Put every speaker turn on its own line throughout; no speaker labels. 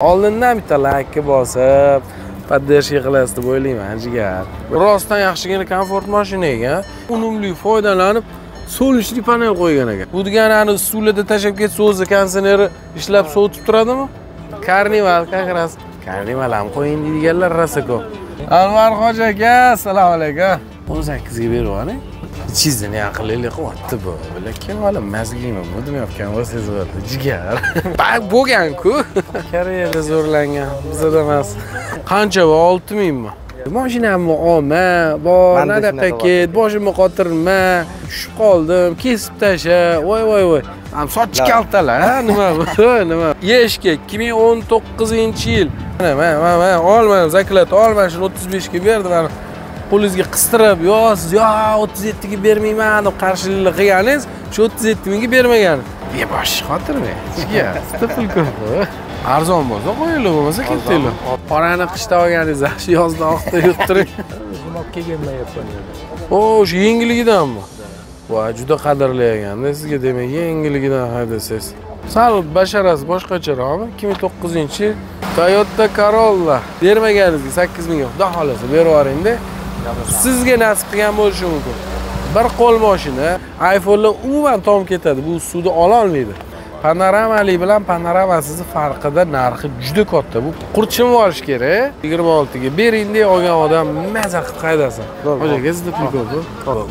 Oldindan bitta like bosib, podдержка qilasiz deb o'ylayman, jigar. Rostdan yaxshigina komfort mashina ekan. Unumli foydalanib, so'lishli panel qo'ygan ekan. Bu degani ani stulida tashab ketsa o'zi konditsioneri ishlab sovutib turadimi? Karnival, как раз. Karnival ham qo'ying deganlar rosa ko'p. Anvar hoji aka, assalomu alaykum. 18 ga berib oling. Chizini aqlli qilyapti bu. Lekin hali mazgina bu demayotgan bo'lsangiz bo'ladi. Jigar. Bak bo'lgan-ku. Koreyada zo'rlangan, bizda emas. Qancha bu 6000 mi? Mashinamni olma, bor, nadaqa ket, boshimni qotirma, tushib qoldim, kesib tasha. Voy. Ham soch kaltalar, ha, nima bu? Nima? Yeshga 2019-yil. Mana, olmadim, zakat olmashini 35 ga berdim. Mana qo'lingizga qistirib, yo siz 37 ga bermayman deb qarshilik qilganingiz, shu 37 mingga bermagan. Bosh xotirmi? Sizga pul ko'p. Arzon bo'lsa qo'yinglar, bo'lmasa ketdinglar. Qorani qishda olganingiz, shu yozda oqda yurtiring.
Zumobga kelmayapman.
Shu yengiligidanmi? Voy, juda qadrli ekan-da sizga, demak, yengiligidan haydasangiz. Sal basharasi boshqacharoqmi? 2009-yil Toyota Corolla bermaganingizga 8 ming, xudo xolasa berib yuboring-da. Sizga nasib qilgan bo'lishi mumkin. Bir qo'l mashina, iPhone'lar umuman tom ketadi. Bu suvda ola olmaydi. Panoramali bilan panoramasiz farqida narxi juda katta. Bu qurchim olish kerak. 26 ga bering deb olgan odam maza qilib qaydasin. Hojaga sizda pul ko'p.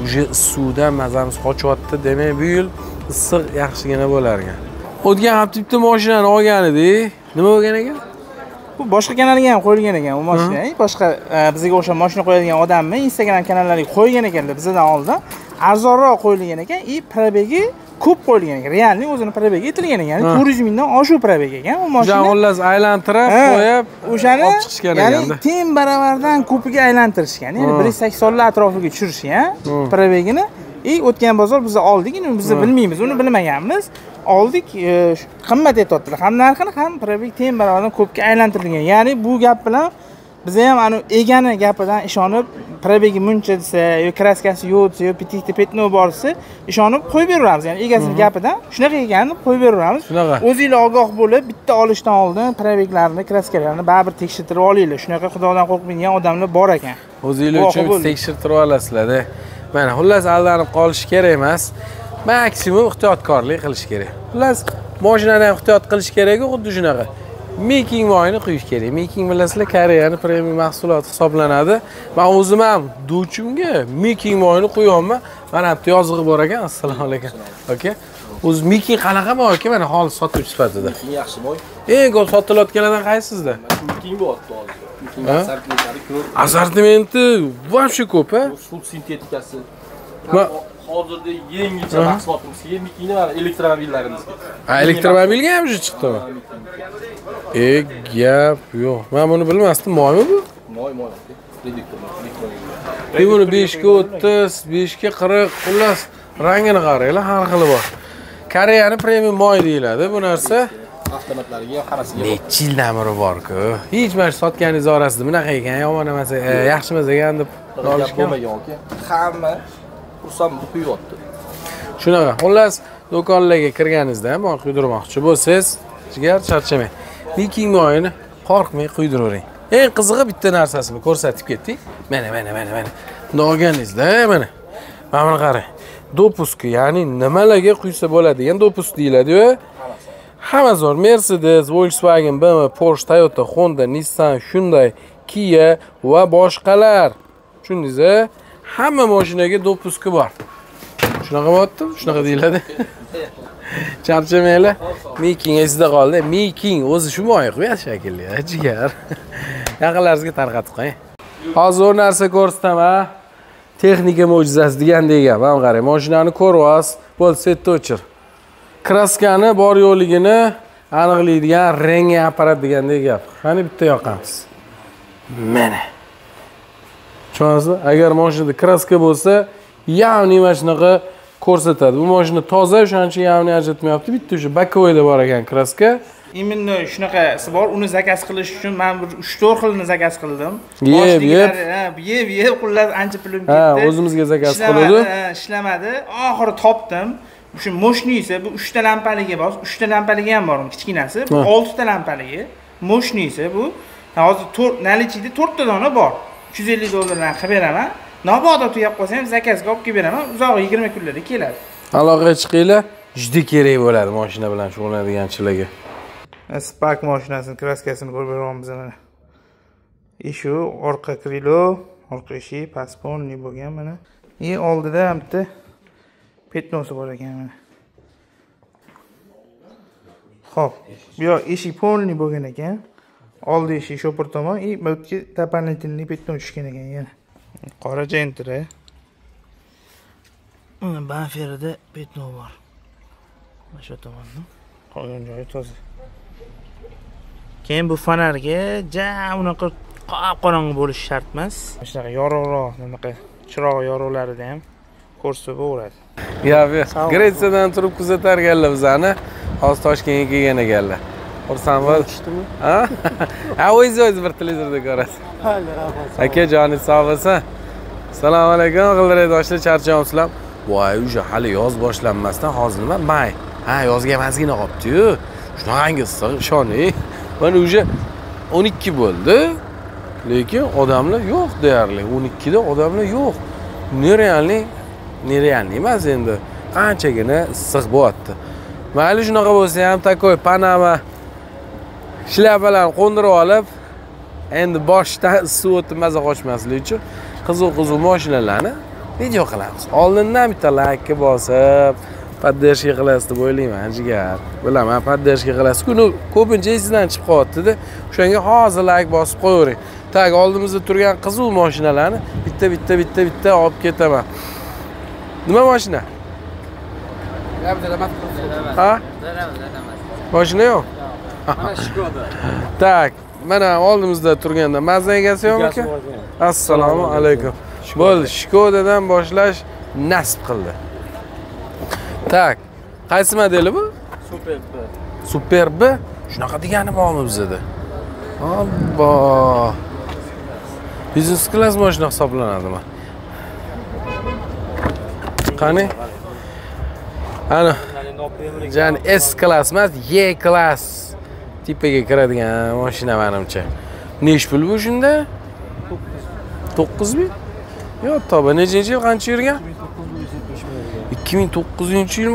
Uje suvdan mazamiz qochyapti, demak bu yil issiq yaxshigina bo'lar ekan. O'tgan hafta bitta mashinani olgan edik. Nima bo'lgan ekan?
Bu boshqa kanalga ham qo'yilgan ekan bu mashina. Boshqa bizga o'sha mashina qo'yadigan odammi Instagram kanallariga qo'ygan ekanlar bizdan oldin. Arzonroq qo'yilgan ekan, probegi ko'p qo'yilgan ekan. Realning o'zini probegi aytilgan ekan. 400 mingdan oshuv probeg ekan bu mashina.
Xullas aylantirib qo'yib,
o'shani
olib chiqishgan ekan.
Ya'ni teng baravardan ko'piga aylantirishgan. Ya'ni 180 atrofiga tushirishgan probegini. O'tgan bozor biz oldik, biz bilmaymiz, uni bilmaganmiz. Oldik, qimmat aytibdilar. Ham narxini, ham probeg teng baravardan ko'pga aylantirilgan. Ya'ni bu gap bilan biz ham ana egani gapidan ishonib, probegi muncha desa, yo kraskasi yo'q desa, yo pitikda petno bor desa, ishonib qo'yib beramiz. Ya'ni egasining gapidan shunaqa ekanini qo'yib beramiz. O'zingizlar ogoh bo'lib, bitta olishdan oldin probeglarni, kraskalarini baribir tekshirtirib olinglar. Shunaqa xudodan qo'rqmaydigan odamlar bor ekan.
O'zingizlar uchun tekshirtirib olasizlar-da. Mana xullas aldanib qolish kerak emas. Maksimum ehtiyotkorlik qilish kerak. Xullas mashinani ham ehtiyot qilish kerak, xuddi shunaqa. Making moyini quyish kerak. Making bilasizlar, Koreyaning premium mahsuloti hisoblanadi. Men o'zim ham duchimga making moyini qo'yayman. Mana bu yozig'i bor ekan. Assalomu alaykum. Okay. O'z making qanaqa moy ekan? Mana hozir sotuvchi sifatida.
Making yaxshi moy.
Eng ko'p sotilayotganlardan qaysisizda?
Making bo'lyapti hozir. Making assortimenti ko'p.
Assortimenti вообще ko'p, ha?
Sut sintetikasi. Hozirda yangicha mahsulotimizga Makingni mana elektromobillarimizga.
Elektromobilga ham chiqdimi? Gap yo'q. Men buni bilmasdim. Moymi bu?
Moy.
Buni 5 ga 30, 5 ga 40, xullas rangini qaranglar, har xili bor. Koreyaning premium moy deyiladi bu narsa.
Avtomatlariga ham hammasiga.
Necha yildan beri bor-ku. Hech mana sotganingiz orasida bunaqa ekan, yomon emas, yaxshi emas ekan deb olishgan.
Hamma xursand bo'lib qo'yapti.
Shunaqa. Xullas, do'konlarga kirganingizda ham moy quydirmoqchi bo'lsangiz, jigar charchamang. Making moyini qo'rqmay quydiravering. Eng qizig'i bitta narsasini ko'rsatib ketdik. Mana. Buni olganingizda, mana. Mana buni qarang. Dopuski, ya'ni nimalarga quysa bo'ladigan dopus deyiladi-ku. Hamma zo'r. Mercedes, Volkswagen, BMW, Porsche, Toyota, Honda, Nissan, Hyundai, Kia va boshqalar. Tushundingiz-a? Hamma mashinaga dopuski bor. Shunaqa bo'lyaptimi? Shunaqa deyiladi. Charchamanglar. Making esida qoldi. Making o'zi shu moy-ku shakilli, jigar. Yaqinlaringizga tarqatib qo'ying. Hozir zo'r narsa ko'rsataman. Texnika mo'jizasi degandek gap. Mana qarang, mashinani ko'ryapsiz, bo'ldi setni o'chir. Kraskani bor yo'qligini aniqlaydigan rangli apparat degandek gap. Qani bitta yoqamiz. Mana. Tushundingizmi? Agar mashinada kraska bo'lsa, ya'ni mana shunaqa ko'rsatadi. Bu mashina toza, o'shaning uchun ya'ni ajratmayapti. Bitta o'sha bakovoyda bor ekan kraska.
Imенно shunaqasi bor. Uni zakaz qilish uchun men bir 3-4 xilni zakaz qildim. Yeb, xullas ancha pulim ketdi.
Ha, o'zimizga zakaz qildi.
Ishlamadi. Oxiri topdim. Shu mashinasi bu 3 ta lampaligi bor. 3 ta lampaligi ham bor, kichkinasi. Bu 6 ta lampaligi. Moshnisi bu. Hozir nalichida 4 ta dona bor. 250 dollardan qilib beraman. Mabodo tuyab qolsam, zakazga olib kelib beraman. Uzog'i 20 kunlarda keladi.
Aloqaga chiqinglar, juda kerak bo'ladi mashina bilan shug'ullanadiganchilarga.
Spark mashinasini kraskasini ko'rib beryapmiz mana. Ishu orqa krilo, orqa eshik, pasponli bo'lgan mana. Oldida ham bitta petnosi bor ekan mana. Xo'p, bu yoq eshik polni bo'lgan ekan. Oldi eshik shopir tomon, bu yerga дополнительный petno tushgan ekan yana. Qora jentri. Mana bamperida petno bor. Mana shu tomonda. Qolgan joyi toza. Keyin bu fonarga unaqa qorong'i bo'lishi shart emas. Mana shunaqa yorug'roq, bunaqa chiroq yorug'larida ham ko'rsatib bo'ladi.
Gretsiyadan turib kuzatarganlar bizani. Hozir Toshkentga kelgan ekanlar. Xursandman. Ha, o'zingiz bir televizorda ko'rasiz. Aka, joningiz sog' bo'lsin. Assalomu alaykum, g'ildirakdoshlar, charchamsizlar. Voy, o'sha hali yoz boshlanmasdan hozir nima? May. Ha, yozga mazgina qopti-yu. Shunaqangi issiq, ishoning. Mana o'sha 12 bo'ldi. Lekin odamlar yo'q deyarli. 12 da odamlar yo'q. Nerealniy emas endi. Qanchagina issiq bo'lyapti. Mayli shunaqa bo'lsa ham takoy Panama shlapalarni qo'ndirib olib, endi boshdan issiq o'tib maza qochmaslik uchun qiziq mashinalarni video qilamiz. Oldindan bitta like bosib, поддержка qilasiz deb o'ylayman, jigar. Bilaman, поддержка qilasiz. Kuni ko'pincha esingizdan chiqib qolyapti-da. O'shanga hozir like bosib qo'yavering. Tak, oldimizda turgan qiziq mashinalarni bitta olib ketaman. Nima mashina? Ha? Mashina yo'q.
Mana Skoda.
Tak, mana oldimizda turganda Mazda egasi yo'qmi aka? Assalomu alaykum. Bo'ldi, Skodadan boshlash nasib qildi. Tak, qaysi modeli bu?
Super B.
Super B. Shunaqa degani bormi bizda? Obbo. Business class mashina hisoblanadimi? Qani? Ana. Jani S class emas, Y class tipiga kiradigan mashina menimcha. Nech pul bu shunda? 9 ming? Yo'q, to'g'ri. Nechanchi yil qancha yurgan? 2900-yil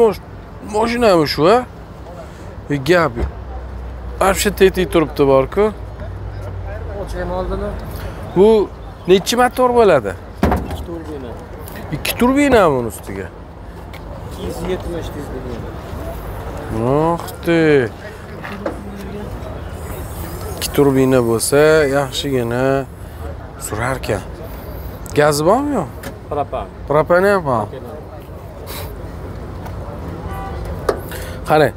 mashinami shu, ha? Gap yo'q. Вообще tetik turibdi bor-ku.
Ochgan oldini.
Bu nechi motor bo'ladi?
2 turbina.
2 turbina buni ustiga.
270 tezligi.
No'xti. 2 turbina bo'lsa, yaxshigina surar ekan. Gazi bormi yo'q?
Propan.
Propan ham bor. Qarang.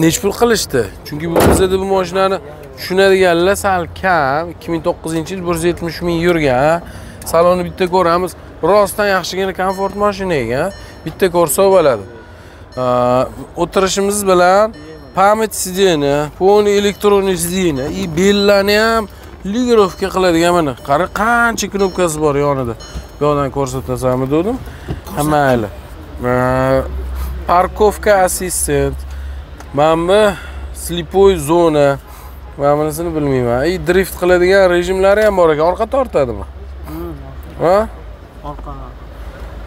Nech pul qilishdi? Chunki bu bizda bu mashinani tushunadiganlar sal kam. 2009-yil 170 ming yurgan. Salonni bitta ko'ramiz. Rostdan yaxshigina komfort mashina ekan. Bitta ko'rsa bo'ladi. O'tirishimiz bilan pamять сиденья, полный электронный сиденья и bellarni ham ligirovka qiladigan mana. Qara qancha knopkasi bor yonida. Bu yoqdan ko'rsatasammi dedim. Mayli. Parkovka assistent. Mana slipoy zona. Men bunisini bilmayman. Drift qiladigan rejimlari ham bor ekan. Orqa tortadimi? Ha?
Orqa.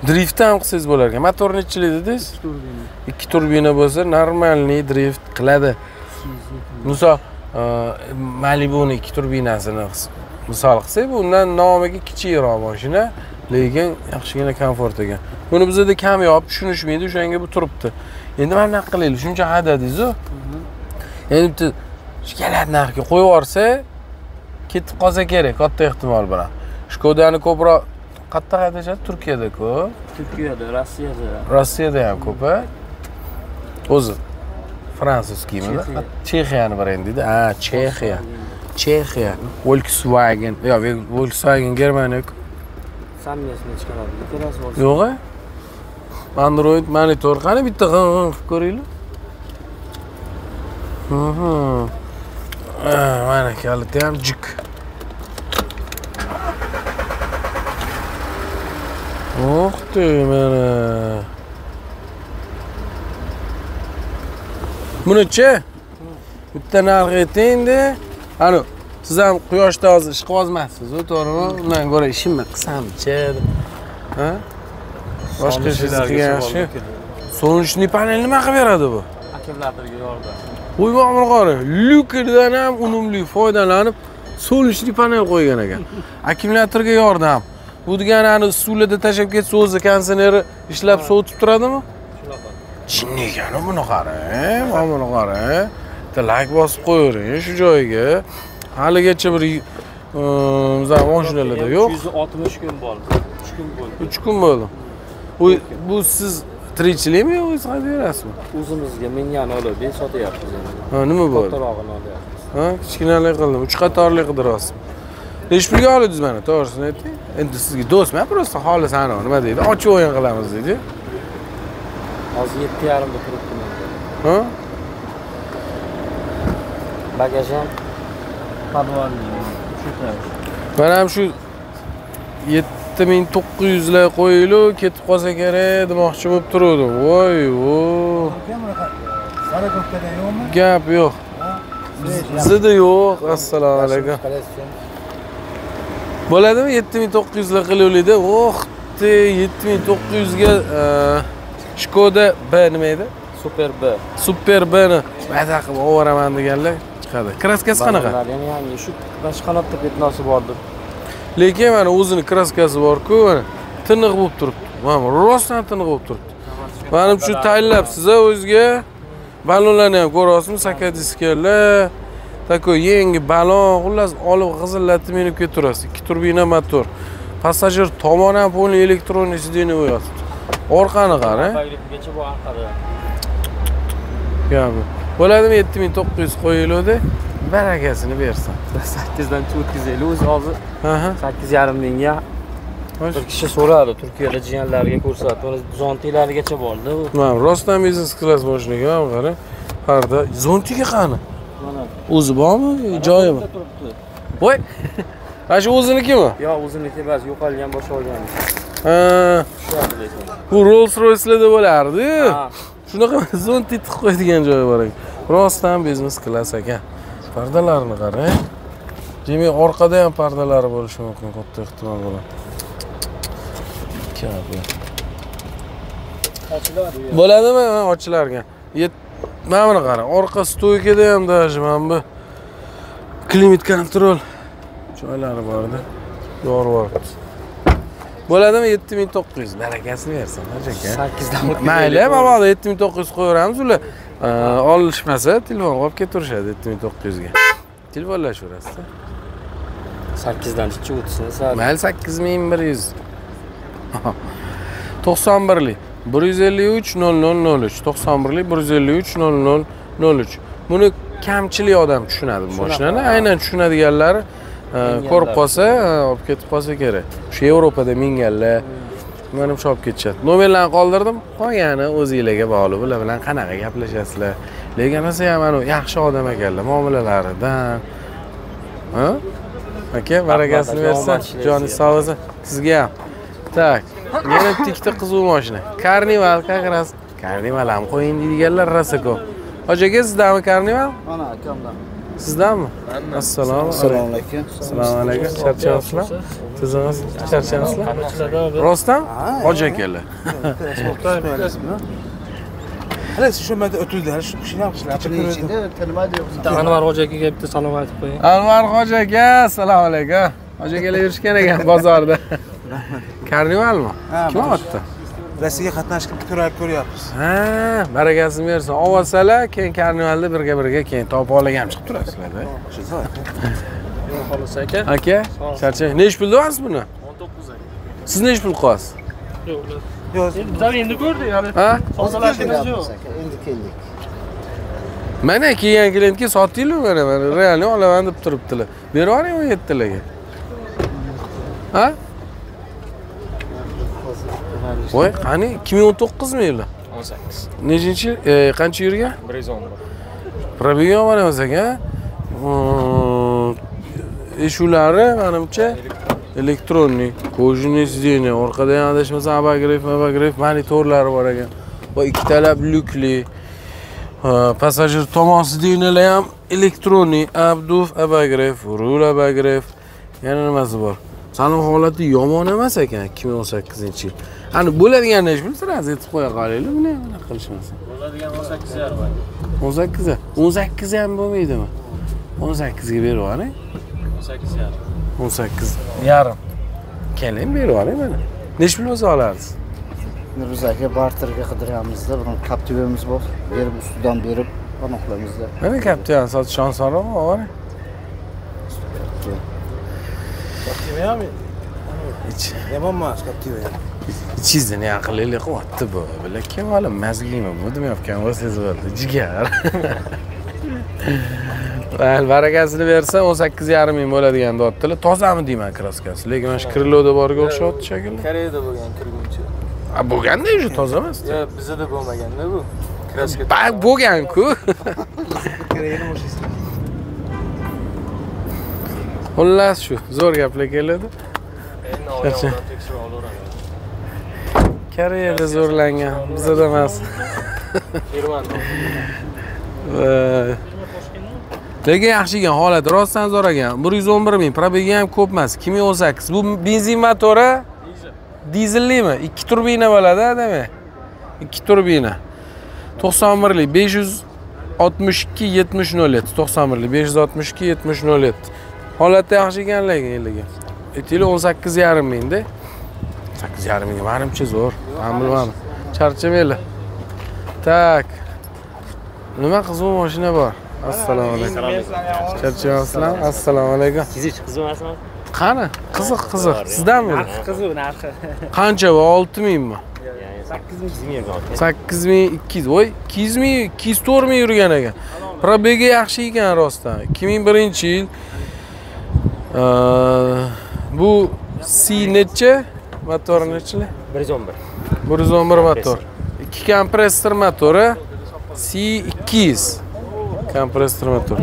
Drift ham qilsangiz bo'lar ekan. Motor nechilik dedingiz?
2 turbina.
2 turbina bo'lsa, normalniy drift qiladi. Misol, Malibu'ning 2 turbinasini misol qilsak, bundan nomiga kichikroq mashina, lekin yaxshigina komfort ekan. Buni bizda kam yo'q, tushunishmaydi, o'shanga bu turibdi. Endi mana nima qilaylik? Shuncha hadadingiz-ku. Endi bitta shkalat narxga qo'yib yuborsa, ketib qolsa kerak, katta ehtimol bilan. Skodani ko'proq qayerda haydashadi? Turkiyada-ku.
Turkiyada, Rossiyada.
Rossiyada ham ko'p-a. O'zi fransuzskiymi? Chexiyani brendi-da. Ha, Chexiya. Volkswagen. Yo'q, Volkswagen Germaniya-ku.
Samyasini chiqaradi.
Yo'q-a? Android monitor qani bitta ko'ringlar. Mana kaliti ham jik. Oxti, mana. Buni-chi? Bitta narxi ayting-da. Ana, siz ham quyoshda hozir ish qilyapsiz, to'g'rimi? Undan ko'ra ishimni qilsam-chi deb. Ha? Boshqa ishlar qilgan yaxshi. So'nishli panel nima qilib beradi bu?
Akkumulyatorga yordam.
Voy ma'mur qori, lyukerdan ham unumli foydalanib so'nishli panel qo'ygan ekan. Akkumulyatorga yordam. Bu degani ani suvlarda tashab ketsa o'zi konditsioneri ishlab sovutib turadimi?
Shunaqa.
Chinni ekan buni qarang, ma'mur qori. Like bosib qo'ying shu joyiga. Haligacha bir bizlar mashinalarda yo'q.
360 kun bo'ldi. 3 kun bo'ldi.
3 kun bo'ldi. Bu siz tirikchilikmi yo o'zingiz qilib berasizmi?
O'zimizga mingani olib sotyapmiz endi.
Ha, nima bo'ldi?
Kattarog'ini olyapmiz.
Ha, kichkinalik qildim. 3 qatorli qidiryapsiz. Nechi pulga oldingiz mana, to'g'risini ayting. Endi sizga do'stman, просто xolis ana nima deydi? Ochib o'yin qilamiz deydi.
Hozir 7.5 da turibdi.
Ha?
Bagaj ham podvalniy.
Men ham shu 7900 lar qo'yilib, ketib qolsa kerak demoqchi bo'lib turdim. Voy, vo.
Sarakovkada yo'qmi?
Gap yo'q. Bizda yo'q. Assalomu alaykum. Bo'ladimi 7900 lar qilyapti? Oh, 7900 ga Skoda B nima edi?
Super B.
Super B ni va'da qilib ovaraman deganlar chiqadi. Kraskasi qanaqa?
Yangi shu boshqanotda petnosi bordir.
Lekin mana o'zini kraskasi bor-ku, mana tiniq bo'lib turibdi. Mana rostdan tiniq bo'lib turibdi. Mana shu tayinlabsiz o'zingizga. Balonlarni ham ko'ryapsizmi? Sakadiskalar, takoy yangi balon, xullas olib g'izillatib minib ketaverasiz. 2 turbina motor. Passajir tomoni ham polni elektron sideniya qo'yapti. Orqani qarang.
Bagajgacha bu orqada.
Gapi. Bo'ladimi 7900 qo'yiladi? Barakasini bersin.
8 dan 450 o'zi hozir.
Aha.
8,5 mingga bir kishi so'radi, Turkiyada jiyanlariga ko'rsatdi. Uni zontilarigacha bordi.
Mana rostdan biznes klass mashinaga ham qarang. Parda zontiga qani?
Mana
O'zi bormi? Joyimi? Voy. Mana shu o'zinikimi?
Yo'q, o'ziniki emas, yo'qolgan boshqa olgan.
Ha.
Shu lekin.
Bu Rolls-Royce'larda bo'lardi.
Ha.
Shunaqa zonti tiqib qo'yadigan joyi bor ekan. Rostdan biznes klass ekan. Pardalarni qarang. Demak, orqada ham pardalari bo'lishi mumkin, katta ehtimol bilan. Kabi. Bo'ladimi? Ochilarga. Mana buni qarang. Orqa stoykada ham даже mana bu klimat kontrol joylari bor-da. Yorib. Bo'ladimi 7900? Barakasini bersin, aka.
8 dan
Mayli, mabodo 7900 qo'yamiz. Ular olishmasa, telefon olib ketaverishadi 7900 ga. Telefonlashaverasiz.
8 dan chiqib o'tsin, sal.
Mayli 8100. 91lik 153 0003 91lik 153 0003. Buni kamchilik odam tushunadi bu mashinani. Aynan tushunadiganlari ko'rib qolsa, olib ketib qolsa kerak. Shu Yevropada minganlar mana shu olib ketishadi. Nomerlarni qoldirdim. Qolgani o'zingizlarga bog'liq. Ular bilan qanaqa gaplashasizlar? Lekin esa ham mana yaxshi odam ekanlar, muomalalaridan. Ha? Aka, barakasini bersin. Joningiz sog' bo'lsin. Sizga ham. Tak. Yana ikkita qizuv mashina. Karnival, как раз. Karnival ham qo'ying deydiganlar Rasako. Hojaga sizdami Karnival?
Mana akamdan.
Sizdanmi? Assalomu alaykum. Assalomu alaykum. Charchaysizlar? Sizingiz charchaysizlar? Rostdan? Hoja akalar.
Hali shu yerda o'tirdi, shu kishini ham qilishlar.
Anvar hoja akaga bitta salom aytib qo'ying.
Anvar hoja aka, assalomu alaykum. Hoja akalar yurishgan ekan bozorda. Karnivalmi? Kim olibdi?
Rossiyaga qatnashib ko'ryapmiz.
Ha, barakasini bersin. Olsalar, keyin karnivalda birga keyin topib olgan chiqib turasizlar-da.
Xolos aka.
Aka, charchang. Nech pul deyapsiz buni?
19 aka.
Siz nech pul qo'yasiz?
Yo'q.
Yo'q,
Biz endi ko'rdik hali.
Ha?
Hozirlashimiz yo'q.
endi keldik.
Mana kelgan klientga sotdinglar mana realni olaman deb turibdilar. Berib yuboring 17 talarga. Ha? Voy, qani 2019 mi yili?
18.
Nechinchi qancha yurgan?
110.
Probega mana o'zaga. Eshulari menimcha elektronnik, kojniy sideniya, orqada ham adashmasam abagrev monitorlari bor ekan. Va ikkitalab lyukli. Passajir tomon sideniyalar ham elektroniy abduf abagrev, rul abagrev, yana nimasi bor. Salon holati yomon emas ekan 2018-yil. Hani bo'ladiganini hech bilsangiz aytib qo'ya qolaylik, buni nima qilishmasin.
Bo'ladigan 18.5.
18 18 ham bo'lmaydimi? 18 ga berib yuboring.
18.5.
18 yarim. Keling berib yuboring mana. Nech pul o'zi olasiz?
Biz aka barterga qidiryapmizda, buni Captiva'miz bor. Berib ustidan berib qanoqlamizda.
Mana Captiva sotish osonroqmi, ovoring.
Captiva mi?
Ich.
Yomon emas Captiva.
Ichingizda ne qilaylik qilyapti bu. Bilakka hali mazlimi bu demayotgan bo'lsangiz bo'ldi. Jigar. Val barakasini bersa 18,5 ming bo'ladigan deyaptilar. Tozami deyman kraskasi. Lekin mana shu Kriloda borga o'xshyapti shekilli.
Koreyada bo'lgan kirguncha.
A bo'lganda уже toza emas.
Yo'q, bizda bo'lmaganda bu. Kraska.
Bak bo'lgan-ku. Xullas shu, zo'r gaplar keladi.
Endi oyoqdan tekshirib olaveramiz.
Koreyada zo'rlangan, bizda emas.
Germanda.
Lekin yaxshi ekan holat, rostdan zo'r ekan. 111 ming, probegi ham ko'p emas. 2018. Bu benzin motori? Dizellimi? 2 turbina bo'ladi, demak. 2 turbina. 91 lik 562 7007 91 lik 562 7007. Holati yaxshi ekan lekin. Aytaylik 18,5 mingda. 8,5 ming menimcha zo'r. Men bilmadim. Charchamanglar. Tak. Nima qiziq mashina bor? Assalomu alaykum. Charchaysizlar? Assalomu alaykum.
Qiziq emasmi?
Qani? Qiziq. Sizdanmi?
Qiziq narxi.
Qancha bu? 6 mingmi? 8,200. Voy, 200 ming, 204 ming yurgan ekan. Probegi yaxshi ekan rostdan. 2001-yil. Bu C necha? Motor necha?
111.
111 motor. 2 kompressor motori. C200 kompressor motor.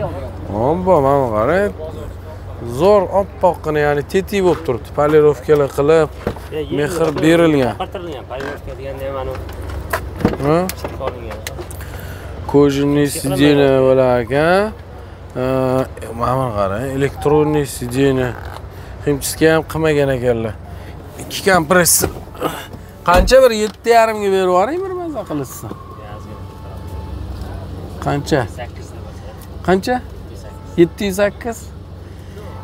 Ombo, mana qarang. Zo'r oppoqqina, ya'ni tetiy bo'lib turibdi. Polirovkalar qilib, mehr berilgan.
Qatirilgan, polirovka deganda mana
Ha?
qolingan.
Kojinniy sideniya bo'lar ekan. Mana qarang, elektronniy sideniya. Himchiska ham qilmagan ekanlar. 2 kompressor. Qancha bir 7,5 ga berib yuboring bir maza qilishsa. Qancha?
8
Qancha? 708.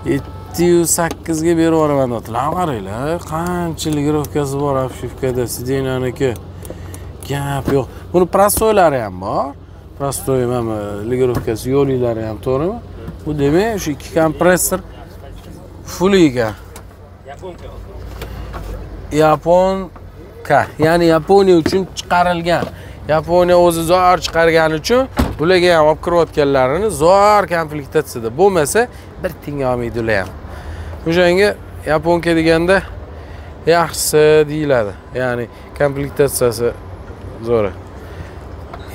708 ga berib yuboraman deyaptilar. Qaranglar, qancha ligirovkasi bor afshifkada, sidenyaniki. Gap yo'q. Buni prostoylari ham bor. Prostoy mana ligirovkasi, yo'liklari ham to'g'rimi? Bu demak, o'sha 2 kompressor full ekan. Yaponka, ya'ni Yaponiya uchun chiqarilgan. Yaponiya o'zi zo'r chiqargani uchun bularga ham olib kirayotganlarini zo'r komplektatsiyada bo'lmasa bir tinga olmaydi ular ham. O'shanga Yaponka deganda yaxshisi deyiladi. Ya'ni komplektatsiyasi zo'r.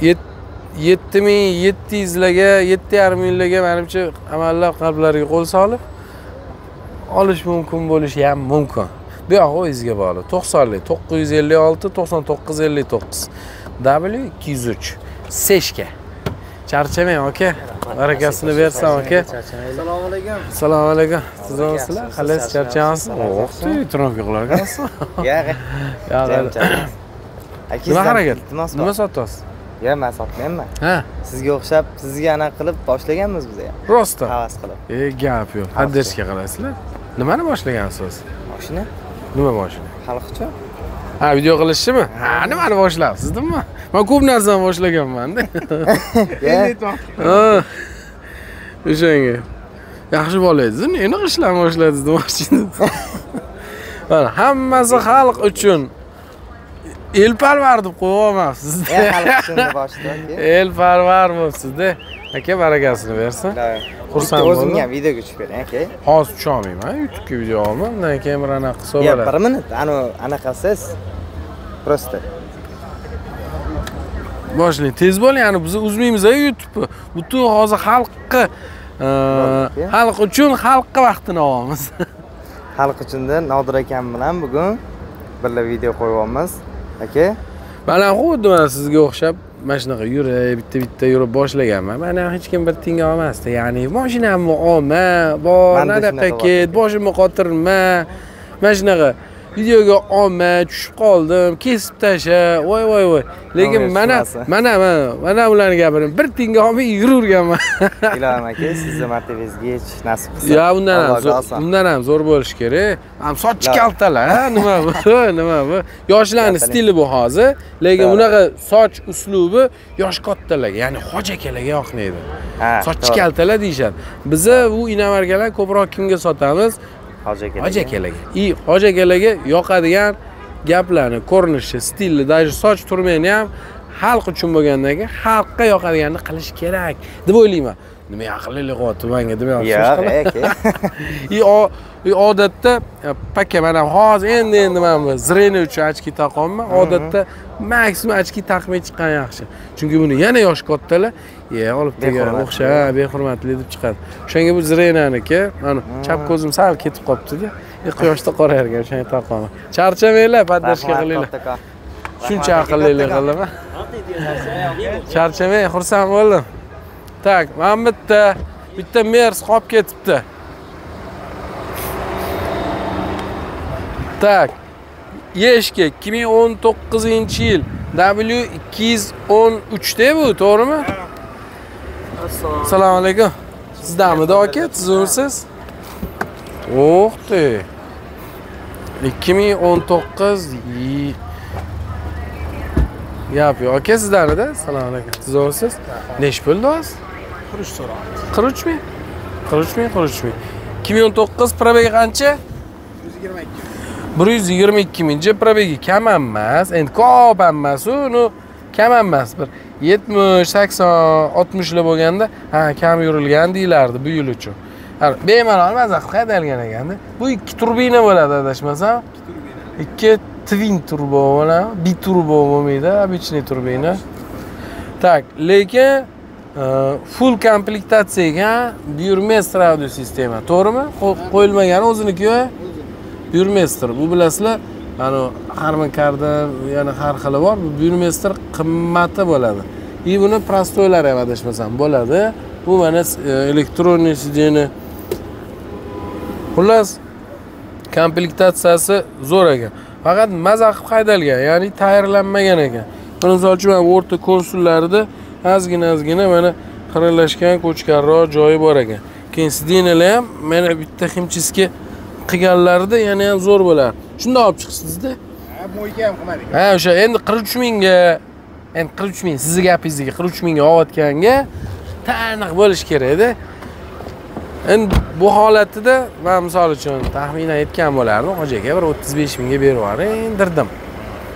7700 larga, 7,5 minglarga menimcha amallab qalblariga qo'l solib olish mumkin bo'lishi ham mumkin. Bu yoq o'zingizga bog'liq. 90lik 956 9959 W203 Seshka. Charchamang aka. Barakasini bersam aka.
Assalomu alaykum.
Assalomu alaykum. Sizlar qalaysiz, charchamaysiz? O'qdi, trafik qilar ekansiz. Nima harakat? Nima sotyapsiz?
Ya men sotmayman.
Ha,
Sizga o'xshab, sizga ana qilib boshlaganmiz biz ham.
rostdan.
Havas qilib.
Gap yo'q. Haddashga qalasizlar. Nimani boshlagansiz?
Mashina
Nima boshlang?
xalq uchun.
Ha, video qilishimi? Ha, nimani boshlabsizdimi? Men ko'p narsani boshlaganman-da. Ha. O'shanga. Yaxshi bola edingiz, neni qilishlarni boshladingiz demoqchi. Mana hammasi xalq uchun. Elparvar deb qo'yapsiz-da.
Xalq uchun boshladik.
Elparvar bo'libsiz-da. Aka barakasini bersin. Xursand bo'ldim.
O'zimga ham videoga tushib bering, aka.
Hozir tusha olmayman, YouTube'ga video olman. Undan keyin bir anaqa qilsa
Ya,
bo'ladi.
1 minut, anaqasiz. Prosta.
Boshlang, tez bo'ling, ya'ni biz uzmaymiz-a YouTube'ni. Butun hozir xalq uchun xalqqa vaqtini olamiz.
Xalq uchunda Nodir akam bilan bugun birga video qo'yyapmiz. Aka,
Mana xuddi mana sizga o'xshab mana shunaqa yurib bitta yurib boshlaganman. Mana hech kim bir tinga olmasdi. Ya'ni mashinamni olma, bor, nariyoqqa ket, boshimni qotirma. Mana shunaqa videoga olma, tushib qoldim, kesib tasha, voy. Lekin mana ularni gapirim, bir tinga olmay yuraverganman.
Ilohim aka, sizni martabangizga hech nasib qilsin.
Ya, undan ham zo'r bo'lish kerak. Ham soch kaltalar, nima bu? Yoshlarning stili bu hozir, lekin bunaqa soch uslubi yosh kattalarga, ya'ni hoji akalarga yoqmaydi. Soch kaltalar deyshadi. Biza bu inamarkalar ko'proq kimga sotamiz? Hoji akalarga. Hoji akalarga yoqadigan gaplarni, ko'rinishi, stilni, даже soch turmayni ham xalq uchun bo'lgandan keyin xalqqa yoqadiganini qilish kerak deb o'ylayman. Nima aqlli qo'yapti menga deb
yo'q.
Odatda paka mana hozir endi mana bu zreniy uchun ochki taqolman. Odatda maksimum ochki taqmay chiqqan yaxshi. Chunki buni yana yosh kattalar, olib degan o'xshab, behurmatli deb chiqadi. O'shanga bu zrenaniki, mana chap ko'zim sal ketib qolibdi-da. Quyoshda qorayargan, o'shanga taqaman. Charchamanglar, paddashka qilinglar. Shuncha aqllilik qilaman. Charchamay, xursand bo'ldim. Tak, mana bitta Mers qolib ketibdi. Tak. Yeshka 2019-yil W213 da bu, to'g'rimi? Assalomu alaykum. Sizdanmi aka? Sizursiz? O'xti. 2019 Yap, aka sizdanmi-da? Assalomu alaykum. Sizursiz? Nech puldi hozir?
43 so'radi.
43 mi? 2019 probegi qancha? 122 probegi kam emas, endi ko'p emas, uni kam emas, bir 70, 80, 60 lar bo'lganda, kam yurilgan deyilardi bu yil uchun. Bemalol maza qilib haydalgan ekanda. Bu 2 turbina bo'ladi adashmasam. 2 twin turbo bo'ladi, biturbo bo'lmaydi, обычный turbina. Tak, lekin full komplektatsiyaga Burmester audio sistema, to'g'rimi? Qo'yilmagan o'ziniki-ku. Burmester, bu bilasizlar, ana Harman-Kardon, yana har xili bor. Bu Burmester qimmati bo'ladi. Buni prostoylar ham adashmasam bo'ladi. Bu mana elektronniy sideni. Xullas, komplektatsiyasi zo'r ekan. Faqat maza qilib haydalgan, ya'ni tayyorlanmagan ekan. Misol uchun o'rta konsullarida ozgina mana xiralashgan, ko'chkarroq joyi bor ekan. Keyin sidenalar ham mana bitta himchiski qilganlarida yana ham zo'r bo'lar. Shunda olib chiqsizda?
Mo'yga ham qilmadik.
O'sha endi 43 mingga, endi 43 ming sizning gapingizga 43 mingga olayotganga taniq bo'lish kerak-da. Endi bu holatida men misol uchun taxminan aytgan bo'lardim, hoji aka bir 35 mingga berib yuboring dirdim.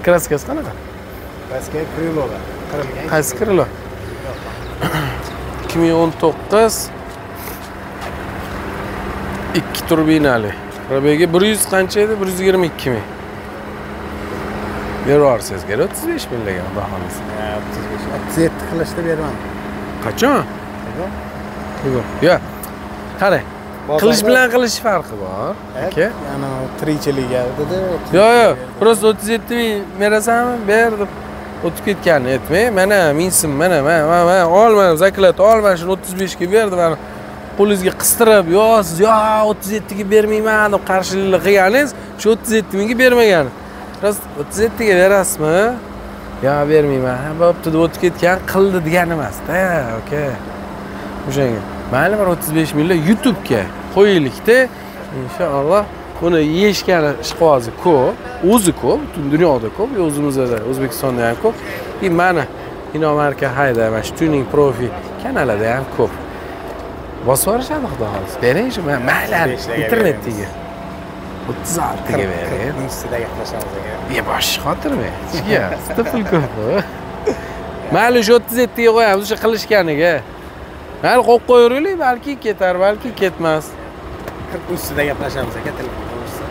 Kraskasi qanaqa?
Kraska Krilo.
Qaysi Krilo? 2019 2 turbinali. Probegi 100 qancha edi? 122 ming. Berib yuborsangiz kerak 35 mingga bahonasi.
37 qilishda beraman.
Qachon? Yo'q. Qarang. Qilish bilan qilish farqi bor. Aka.
Yana tirikchiligiga dedi.
Yo'q. Prosta 37 ming berasanmi? Berdim. O'tib ketganini aytmay, mana minsim, mana olmadim, zakat olman, shuni 35 ga berdim. Mana qo'lingizga qistirib, "Yo'q, siz 37 ga bermayman" deb qarshilik qilganingiz, shu 37 mingga bermagan. Prosta 37 ga berasizmi? "Yo'q, bermayman." Bo'pti deb o'tib ketgan, qildi degani emas-da, aka. O'shanga. Mayli, bir 35 minglar YouTube'ga qo'yaylik-da. Inshaalloh buni yeyishgan ishqibozi ko'p, o'zi ko'p, butun dunyoda ko'p, o'zimizda, O'zbekistonda ham ko'p. Mana inomarka hayda, mana shu Tuning Profi kanalida ham ko'p. Bosib yuborishadi xudo xohlasa. Bering shu mayli internetdagi. 36 ga bering.
Ustida gaplashamiz aka.
Bosh xotirmi? Sizga pul ko'p. Mayli shu 37 ga qo'yamiz, o'sha qilishganiga. Mayli qo'yib qo'yaylik, balki ketar, balki ketmas.
40 ustida gaplashamiz aka, telefonimizda.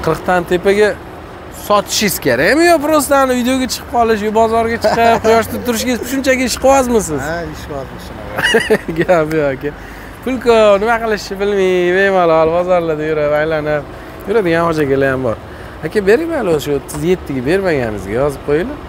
40 dan tepaga sotishingiz kerakmi yo prosta videoga chiqib qolish, bozorga chiqib, quyoshda turishingiz shunchaki ish qilyapsizmi?
Ha, ish qilyapmiz.
Gap yo'q aka. Pulko nima qilishni bilmay, bemalol bozorlarda yurib, aylanib yuradigan hoji akalar ham bor. Aka, bering mayli o'sha 37 ga bermaganingizga yozib qo'yinglar.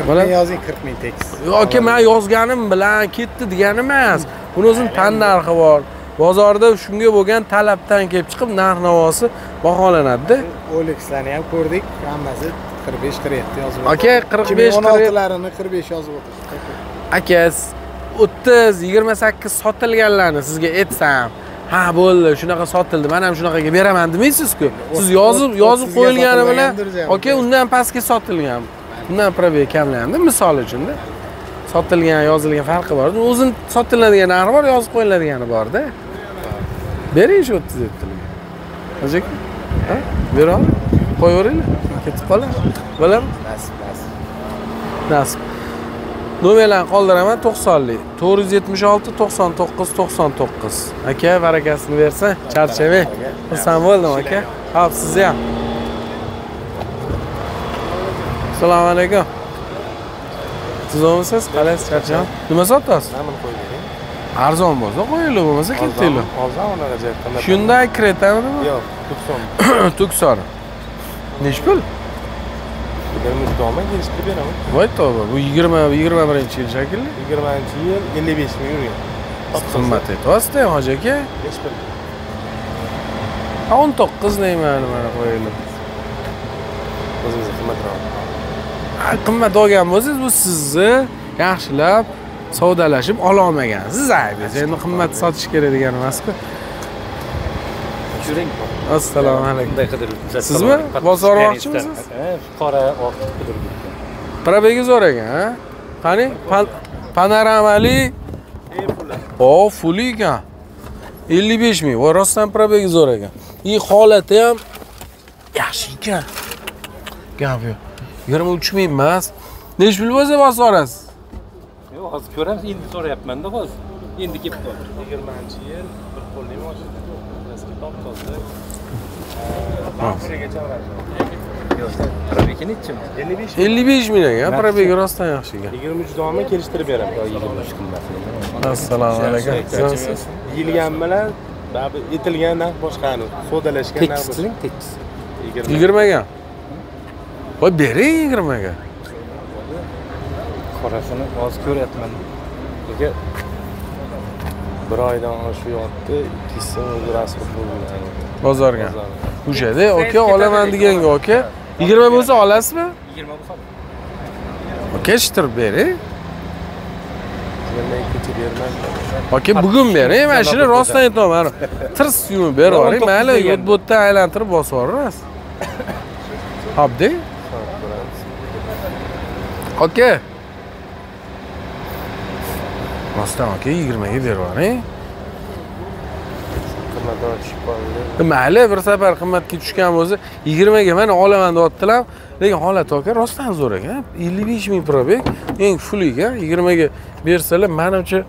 Bo'ladi.
Yozing 40 ming tekis.
Yoki men yozganim bilan ketdi degani emas. Buni o'zini tan narxi bor. Bozorda shunga bo'lgan talabdan kelib chiqib narx-navosi baholanadi-da.
Olexlarni ham ko'rdik, hammasi 45-47 yozib o'tdi.
Aka
2016larini 45 yozib o'tdi.
Aka 30-28 sotilganlarni sizga aytsam, ha bo'ldi, shunaqa sotildi, men ham shunaqaga beraman demaysiz-ku. Siz yozib qo'yilgani bilan, aka undan pastga sotilgan. Bundan probek kamlayapti, misol uchun-da. Sotilgan, yozilgan farqi bor. O'zini sotiladigan narxi bor, yozib qo'yiladigani bor-da. Bering shu 37 tilga. Hozir ha? Beraman. Qo'yaveringlar. Ketib qolar. Bo'ladimi? Nasib. Nomerlarni qoldiraman 90lik. 476 99 99. Aka, barakasini bersin. Charchamang. Xursand bo'ldim, aka. Xo'p, sizni ham. Assalomu alaykum. Siz o'misiz? Qalaysiz, charcham? Nima sotasiz?
Namini qo'yib bering.
Arzon bo'lsa, qo'yinglar, bo'lmasa kettinglar.
Arzon unaqa joyda.
Shunday Cretami nima?
Yo'q, Tucson.
Tucson. Nechi pul?
23 domen kelishib beraman.
Voy tavba, bu 21-yil shekilli.
20-yil 55 ming yurgan.
Qimmat aytyapsiz-da, hoji aka.
5 pul.
19 deyman, mana qo'yinglar.
O'zingiz qimmatroq.
Qimmat olgan bo'lsangiz, bu sizni yaxshilab savdalashib ola olmagansiz aybingiz. Endi qimmat sotish kerak degan emas-ku.
Turing.
Assalomu alaykum.
Bunday qidirib.
Sizmi? Bozor olmoqchimisiz?
Qora oq qidirib.
Probegiz zo'r ekan, ha? Qani? Panoramali. O, full ekan. 55 ming. Va rostdan probegiz zo'r ekan. Holati ham yaxshi ekan. Gap yo'q. 23 ming emas. Necha pul bo'lsa bosorasiz?
Yo'q, hozir ko'ramiz, endi so'rayapman-da hozir. Endi kelib qoldi.
20-yil bir qo'llik mashina. Eski top-toza. Yo'q,
Probeki nechimi?
55 ming ekan, probegi rostdan yaxshi ekan.
23 domen kelishtirib beraman.
23 qimmat.
Assalomu alaykum. Sizsiz?
Yilgan bilan baribir etilgan narx boshqani, sodalashgan narx.
Tekis, tekis.
20 ga. Voy bering 20 ga.
Qorasini hozir ko'ryapman.
Nega bir oydan oshyapti, ikkisi o'zi rasm bo'lgan.
Bozorga. O'shada aka olaman deganga aka 20 bo'lsa olasizmi?
20 bo'lsa.
Aka ishtirib bering.
Men kecha berman.
Aka bugun bering, men shuni rostdan aytaman. Tirs yumib berib yuboring, mayli yot-botdan aylantirib bosib yuborasiz. Habdi? Aka. Rostdan aka 20 ga berib yuboring.
Qimmatga tushib qoldi.
Mayli, bir safar qimmatga tushgan bo'lsa 20 ga mana olaman deyaptilar. Lekin holat aka rostdan zo'r ekan. 55 ming probek, eng fuliga 20 ga bersalar, menimcha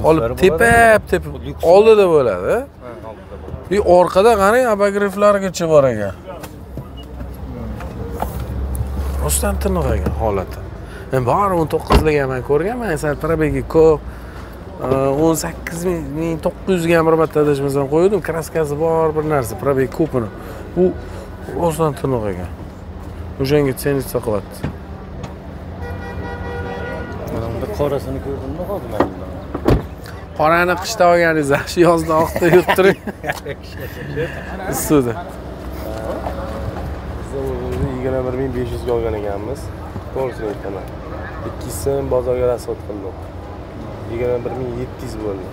olib tepib oldida bo'ladi. Bir orqada qarang, abograflargacha bor ekan. Rostdan tiniq ekan holati. Men bor 19 ga men ko'rganman, sal probegi ko'p. 18.900 ga bir marta adashmasam qo'ydim, kraskasi bor bir narsa, probeg ko'pini. Bu rostdan tiniq ekan. O'shanga tsenitsa qilyapti.
Mana qorasini ko'rdimmi hozir men?
Qorani qishda olganingiz yaxshi, yozda oqda yurib turing. Issiqda.
Biz 21500 ga olgan ekanmiz. To'g'risini aytaman. Ikkisini bozorga rasot qildik. 21700 bo'ldi.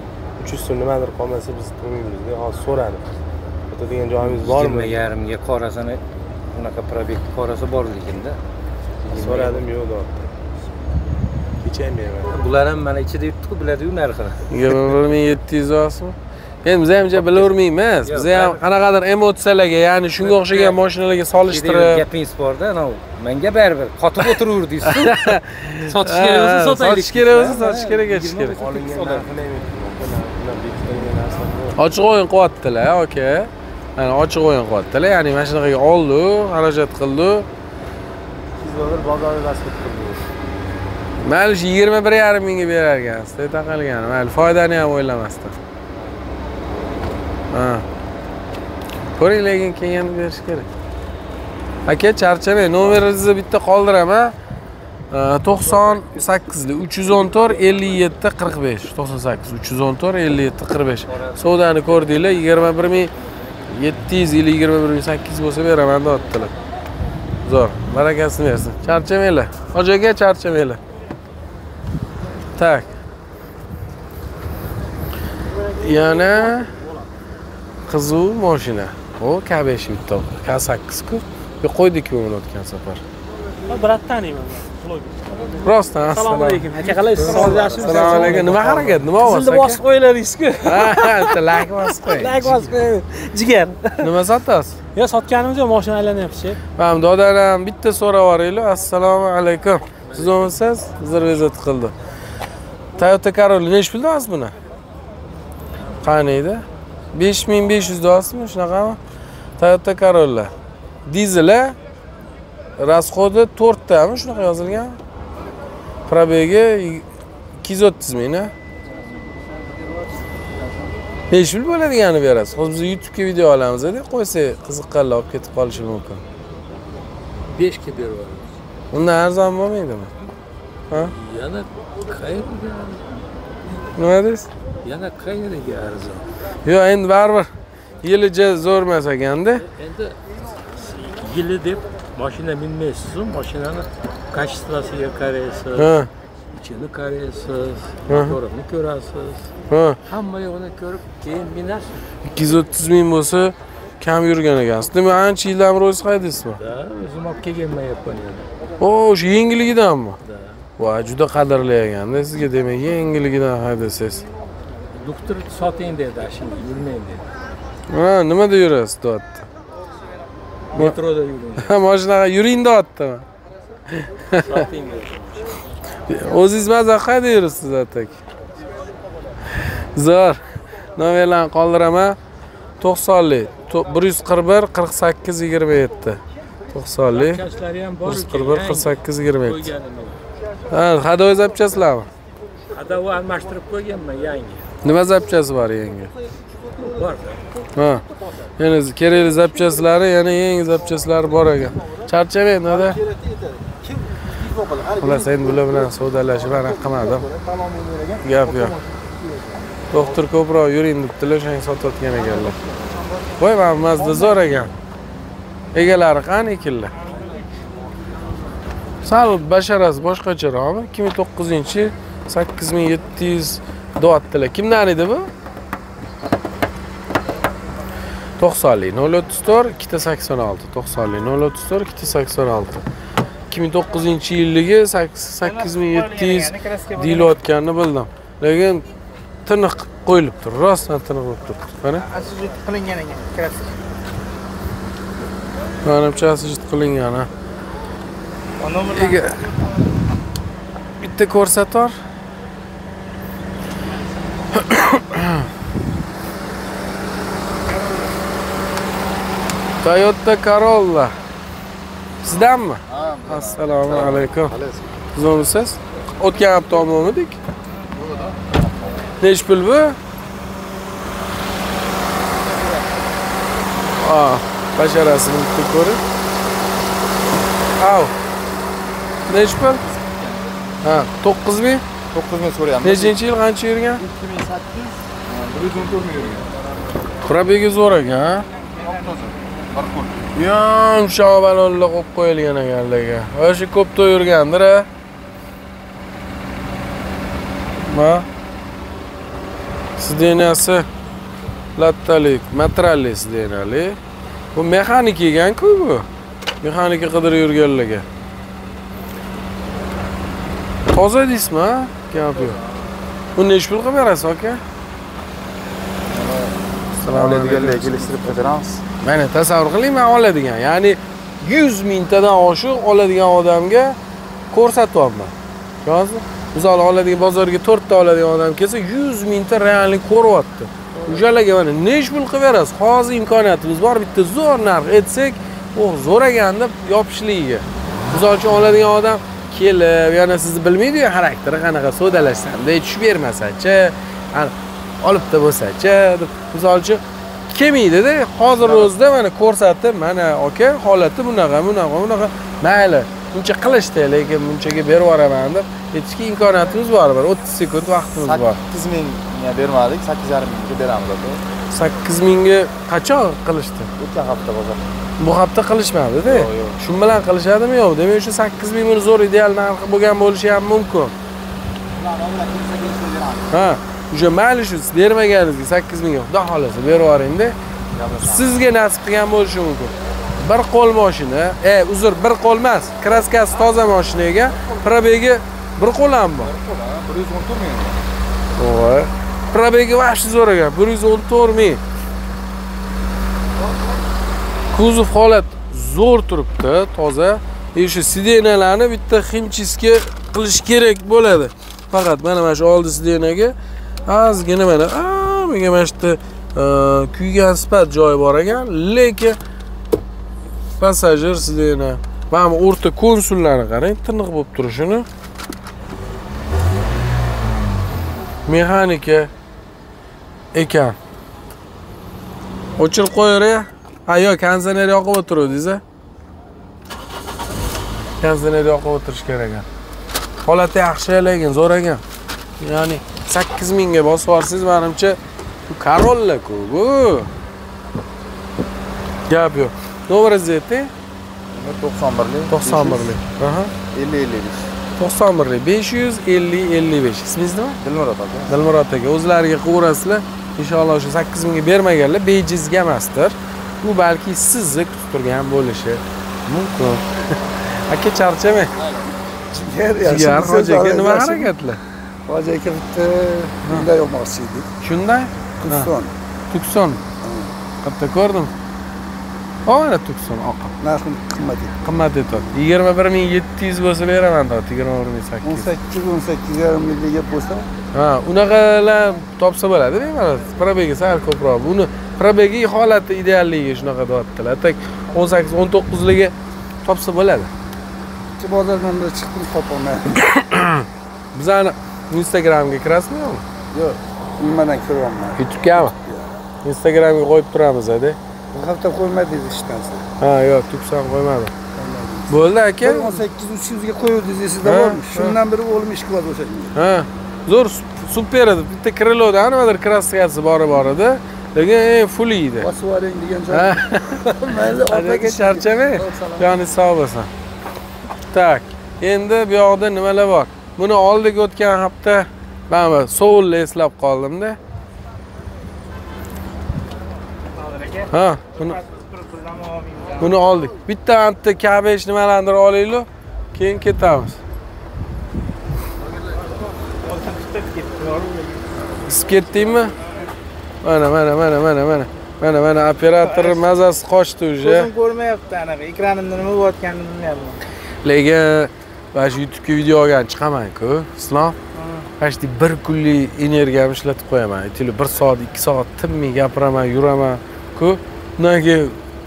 300 so'm nimadir qolmasa biz turmaymiz-da. Hozir so'radi. O'tadigan joyimiz bormi?
20 ga qorasini unaqa probek qorasi bor lekin-da.
So'radim, yo'q deyapti. Kecha ham beraman.
Bular ham mana ichida yuribdi-ku, biladi-yu narxini.
1700 olsizmi? Men biz hamcha bilavermaymiz. Biz ham qanaqadir emotsiyalarga, ya'ni shunga o'xshagan mashinalarga solishtirib
gapingiz bor-da, menga baribir qotib o'tiraverdingiz. Sotish kerak bo'lsa sotaylik.
Sotish kerak bo'lsa sotish kerak, ketish kerak.
Olingan narxini
Ochiq o'yin qilyaptilar, aka. Mana ochiq o'yin qilyaptilar, ya'ni mashinaga oldi, xarajat qildi.
$200 bozorga rasot qildi.
Mayli 21,5 mingga berar ekansiz, taqalgan. Mayli foydani ham o'ylamasdan. Ha. Ko'ring, lekin keyin berish kerak. Aka, charchamang, nomeringizni bitta qoldiraman. 98'li 314 57 45 98 314 57 45 savdoni ko'rdinglar 21700 ili 21800 bo'lsa beraman deyaptilar. Zo'r, barakasini bersin. Charchamanglar. Hoji aka charchamanglar. Tak. Yana qizuv mashina. O K5 bitta. K8 ku. Qo'ydik uni o'tgan safar.
Birat taniyman.
Rostdan.
Assalomu alaykum. Aka qalaysiz?
Assalomu alaykum. Nima harakat? Nima ovoz?
Sizni bosib qo'yilaringiz-ku.
Ha, lak bosib qo'y.
Lak bosib qo'y. Jigar.
Nima sotasiz?
Yo, sotganimiz yo'q, mashina aylanyapti-chi.
Ham dodadan bitta so'rab yuboringlar. Assalomu alaykum. Siz o'msiz? Zirvezat qildi. Toyota Corolla nechi pul deyapsiz buni? Qani edi? 5500 deyapsizmi? Shunaqami? Toyota Corolla. Dizel rasxodi 4 tami shunaqa yozilgan. Probegi 230 ming. Besh yil bo'ladiganini berasiz. Hozir biz YouTube'ga video olamiz-da, qo'ysak qiziqqanlar olib ketib qolishi mumkin.
5 ga berib yuboramiz.
Undan arzon bo'lmaydimi? Ha?
Yana qayerga?
Nima deysiz?
Yana qayerga arzon?
Yo'q, endi baribir yilicha zo'r emas ekanda.
Endi yili deb mashina minmaysiz, mashinani kачествосiga qaraysiz.
Ha.
Ichini qaraysiz, motorini ko'rasiz.
Ha.
Hamma yo'qni ko'rib, keyin minasiz.
230 ming bo'lsa kam yurgan ekansiz. Demak, ancha yildan ro'z haydasizmi?
Da, o'zim olib kelganman Yaponiyadan.
O, o'sha yengiligidanmi?
Da.
Voy, juda qadrli ekanda sizga, demak, yengiligidan haydasangiz.
Doktor soting dedi, shunday yurmang dedi.
Ha, nimada yurasiz, deyapti?
Metroda yuring.
Ha, mashinaga yuring deyaptimi?
Soting dedi.
O'zingiz maza qayerda yurasiz atak? Zo'r. Nomerlarni qoldiraman. 90lik 141 48 27. 90lik
Kashlari ham bor.
141 48 27. Ha, hadovoy zapchaslarmi?
Hadovoy almashtirib qo'yganman yangi.
Nima zapchasi bor yangi?
Bor.
Ha. Yana kerakli zapchaslari, yana yangi zapchaslari bor ekan. Charchamang, nada? Xullas, endi bular bilan savdolashib qilmadim. Gap yo'q. Doktor ko'proq yuring debdilar, shunga sotayotgan ekanlar. Voy, mana Mazda zo'r ekan. Egalari qani ekanlar? Sal basharasi boshqacharoqmi? 2009-yil 8700 deyaptilar. Kimdan edi bu? 90lik 034 286. 90lik 034 286. 2009-yilligi 8700 deyilayotganini bildim. Lekin tiniq qo'yilibdi, rostdan tiniq bo'lib turibdi. Qani?
Asijit qilingan ekan, kraska.
Menimcha asijit qilingan, ha. Bitta ko'rsator. Toyota Corolla. Sizdanmi? Assalomu alaykum. Siz o'msiz? O'tgan hafta olmadik? Nechi pul bu? Basharasini bitta ko'ring. Av. Nechi pul? Ha, 9000.
9000 so'rayapmiz.
Nechinchi yil qancha yurgan?
2008. 114 ming yurgan.
Probegi zo'r ekan. Yumshoq balonlar qo'yib qo'yilgan ekanlarga. O'sha ko'pda yurgandir-a. Ma. Sidenasi lattalik, matralli sidenali. Bu mexanik ekan-ku bu. Mexanika qidirib yurganlarga. Toza deysizmi, ha? Gap yo'q. Buni nechi pul qilib berasiz, aka?
Oladiganlarga kelishtirib beramiz.
Mana tasavvur qiling, men oladigan, ya'ni 100 mingtadan oshiq oladigan odamga ko'rsatyapman. Hozir misol oladigan bozorga 4 ta oladigan odam kelsa 100 mingta reallik ko'ryapti. O'shalarga mana nechi pul qilib berasiz? Hozir imkoniyatimiz bor, bitta zo'r narx aytsak, o zo'r ekan deb yopishligiga. Misol uchun oladigan odam kelib, yana sizni bilmaydi-ku, xarakteri qanaqa, savdalashsam-da tushib bermasa-chi, olibda bo'lsa-chi deb. Misol uchun kelmaydi-da, hozir o'zida mana ko'rsatib, mana aka, holati bunaqa, mayli. buncha qilishdi, lekin bunchaga berib yuboraman deb aytishga imkoniyatimiz bor, 30 sekund vaqtimiz bor.
8 mingga bermadik, 8,5 mingga beramiz aka.
8 mingga qachon qilishdi?
O'tgan hafta bozor.
Bu hafta qilishmadi-da. Shu bilan qilishadimi yo'q? Demak, shu 8 ming buni zo'r ideal narxi bo'lgan bo'lishi ham mumkin. Ha, o'sha mayli shu bermaganingizga 8 ming xudo xolasa berib yuboring-da. Sizga nasib qilgan bo'lishi mumkin. Bir qo'l mashina, uzr, bir qo'l emas, kraskasi toza mashinaga probegi bir qo'l ham bor.
114 ming.
Voy. Probegi vahshiy zo'r ekan, 114 ming. Kuzov holat zo'r turibdi, toza. O'sha sidenalarni bitta himchiska qilish kerak bo'ladi. Faqat mana shu oldi sidenaga ozgina mana mana shu yerda kuygan sifat joyi bor ekan, lekin passajir sidena, mana o'rta konsullarni qarang, tiniq bo'lib turishini. Mexanika ekan. O'chirib qo'yar-ya. Ayo, konditsioner yoqib o'tiruvdingiz-a? Konditsioner yoqib o'tirish kerak ekan. Holati yaxshi, lekin zo'r ekan. Ya'ni 8 mingga bosib olsangiz, menimcha bu Corolla-ku bu. Gap yo'q. Nomeringizni ayting.
91lik.
91lik. Aha.
50-55.
91lik 550-55. Ismingiz nima?
Dilmurod aka.
Dilmurod aka. O'zlariga qilaverasizlar. Inshaalloh shu 8 mingga bermaganlar bejizga emasdir. Bu balki sizni kutib turgan bo'lishi mumkin. Aka charchamang. Jigar hoji aka nima harakatlar?
Hoji aka bitta bunday olmoqchi edik.
Shunday?
Tucson.
Tucson. Qatta ko'rdim. Mana Tucson oqib.
Narxi qimmat edi.
Qimmat edi. 21700 bo'lsa beraman da, 21800.
18,5 mingga bo'lsa.
Ha, unaqalar topsa bo'ladi, bemalol. Probegi sal ko'proq. Buni probegi holati idealligiga shunaqa deyaptilar. Tak 18-19 liga topsa bo'ladi.
Bozordan da chiqdim topolmadim.
Bizani Instagramga kirasizmi yo'qmi?
Yo'q, nimadan kiryapman?
YouTube'gami? Instagramga qo'yib turamiz, adi.
Bu hafta qo'ymadingiz ishdan siz.
Ha, yo'q, Tucson qo'ymadim. Bo'ldi aka.
18-300 ga qo'yuvdingiz esingizda bormi? Shundan biri o'lim ish qiladi o'sha.
Ha, zo'r, super edi. Bitta kriloda nimadir kraskasi bor edi. Lekin full edi.
Bosib oling degan joy. Mayli,
aka charchamang. Joni sog' bo'lsin. Tak, endi bu yoqda nimalar bor? Buni oldiga o'tgan hafta men Soulni eslab qoldim-da. Ha, buni oldik. Bitta anta kabej nimalardir olaylik, keyin ketamiz. Siz ketdingmi? Mana operator mazasi qochdi уже.
Ko'zim ko'rmayapti anaqa, ekranimda nima bo'layotganini bilmayapman.
Lekin mana shu YouTube'ga video olgan chiqaman-ku, Islom. Qashdi bir kunlik energiyamni ishlatib qo'yaman. Aytaylik 1 soat, 2 soat tinmay gapiraman, yuraman-ku. Undan keyin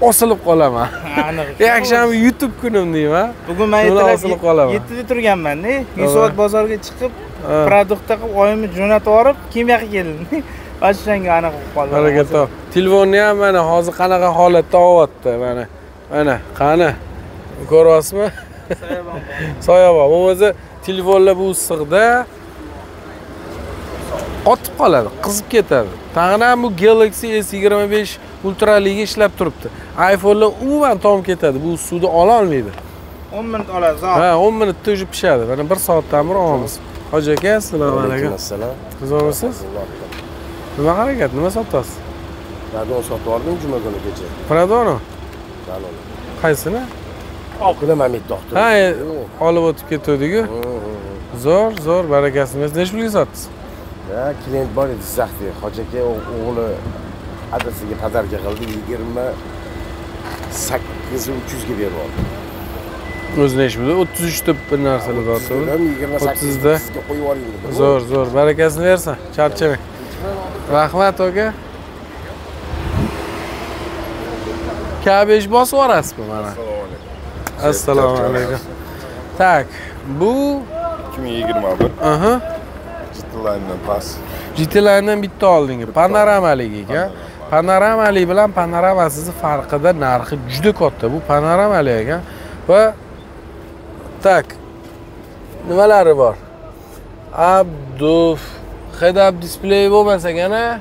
osilib qolaman.
Aniq.
Yakshanba YouTube kunim deyman.
Bugun men ertalab 7 da turganman-da. 100 soat bozorga chiqib, produktda qilib oyimni jo'natib yorib, keyin yoqqa keldim. Bashanga anaqa qilib qoldim.
Harakat top. Telefonni ham mana hozir qanaqa holatda olyapti, mana. Qani? Ko'ryapsizmi? Soyabon. O'zi telefonlar bu issiqda qotib qoladi, qizib ketadi. Tag'in bu Galaxy S25 Ultra liga ishlab turibdi. iPhone'lar umuman tom ketadi. Bu suvni ola olmaydi.
10 minut oladi, zo'r.
Ha, 10 minutda o'jib pishadi. Mana 1 soatdan bir olamiz. Hoji aka, assalomu alaykum.
Assalom.
Qiziqmisiz? Nima harakat? Nima sotasiz?
Pradon sotib oldim juma kuni kecha.
Pradono?
Pradon.
Qaysini?
Oqida Mamit doktor.
Ha, olib o'tib ketdik-ku. Zo'r, barakasini. Necha pulga sotdingiz?
Ya, klient bor edi Jizzaxda. Hoji aka o'g'li adasiga pazarga qildi 28,300 ga berib oldi.
O'zi necha bo'ldi? 33 deb bir narsalar sotdi. 30 da
qo'yib yuboring dedi.
Zo'r, barakasini bersin. Charchamang. Rahmat aka. Kabej bosib yuborasizmi mana? Assalomu alaykum. Tak, bu
2021.
Aha.
GT-Line'dan pas.
GT-Line'dan bitta oldingi, panoramalik ekan. Panoramalik bilan panoramasiz farqida narxi juda katta. Bu panoramalik ekan va Tak. Nimalari bor? Abduf. Head-up display bo'lmasa gana.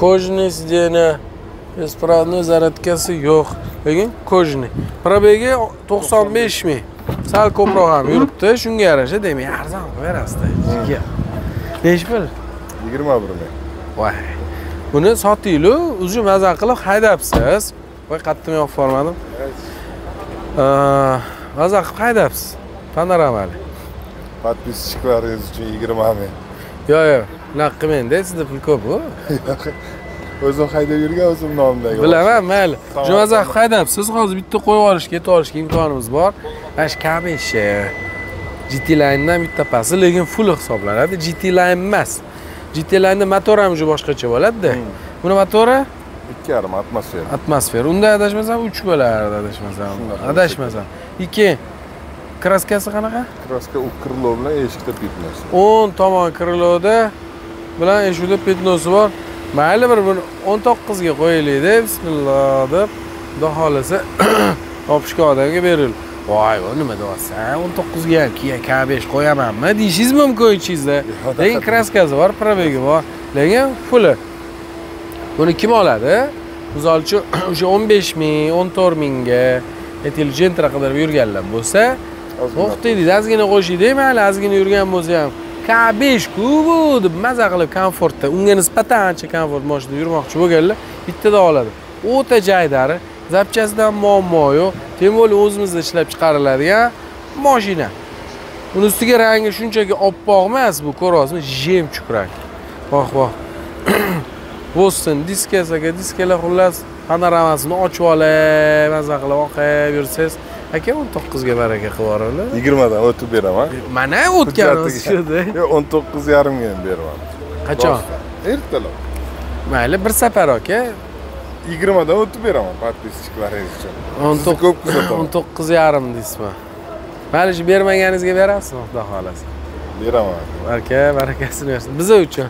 Kojniy sidyeniya. Besprovодной zaryadkasi yo'q. Lekin kojniy. Probegi 95 ming. Sal ko'proq ham yuribdi. Shunga yarasha demak, arzon qo'yarasiz. Nechi pul?
21 ming.
Voy. Buni sotinglar, o'zi maza qilib haydabsiz. Voy, qattiq yo'q formadim. Maza qilib haydabsiz. Panoramali.
Подписчиklaringiz uchun 20 ming.
Yo'q, unaqa qilmang-da, sizda pul ko'p-ku.
O'zim haydab yurgan o'zim nomimdagi.
Bilaman, mayli. Shu maza qilib haydabsiz. Hozir bitta qo'yib olishga, yetib olishga imkonimiz bor. Mana shu kabeshi. GT Line'dan bitta pasi, lekin full hisoblanadi. GT Line emas. GT Line'da motor ham boshqacha bo'ladi-da. Buni motori
2,5 atmosfera.
Atmosfera. Unda adashmasam 3 bo'lardi, adashmasam. 2 kraskasi qanaqa?
Kraska u krilo bilan eshikda petnosi.
10 tomon kriloda bilan eshikda petnosi bor. Mayli bir 19 ga qo'yaylik-da, bismillah deb, xudo xolasa topishga odamga berildi. Voy, o nima deyapsan? 19 ga K5 qo'yamanmi deyishingiz mumkin ichingizda. Lekin kraskasi bor, probegi bor. Lekin puli. Buni kim oladi? Misol uchun o'sha 15 ming, 14 mingga intelligent qidirib yurganlar bo'lsa, o'qitaylik, ozgina qo'shaylik, mayli, ozgina yurgan bo'lsa ham K5 ku bu deb maza qilib komfortda, unga nisbatan ancha komfort mashinada yurmoqchi bo'lganlar bittada oladi. O'ta jaydari, zapchasidan muammo yo'q. Tem bo'li o'zimizda ishlab chiqariladigan mashina. Uni ustiga rangi shunchaki oppoq emas, bu ko'ryapsizmi? Jemchuk rang. Voh. Boston diskasaga diskalar xullas panoramasini ochib olay, maza qilib oqib yursangiz, aka 19 ga baraka qilib yuboringlar.
20 dan o'tib beraman.
Mana o'tganimiz shuda.
19,5 mingga beraman.
Qachon?
Ertalab.
Mayli, bir safar aka.
20 dan o'tib beraman подписчиklaringiz uchun.
19,5 deysizmi? Mayli, shu bermaganingizga berasizmi, xudo xolasa?
Beraman.
Barakasini bersin. Biz uchun.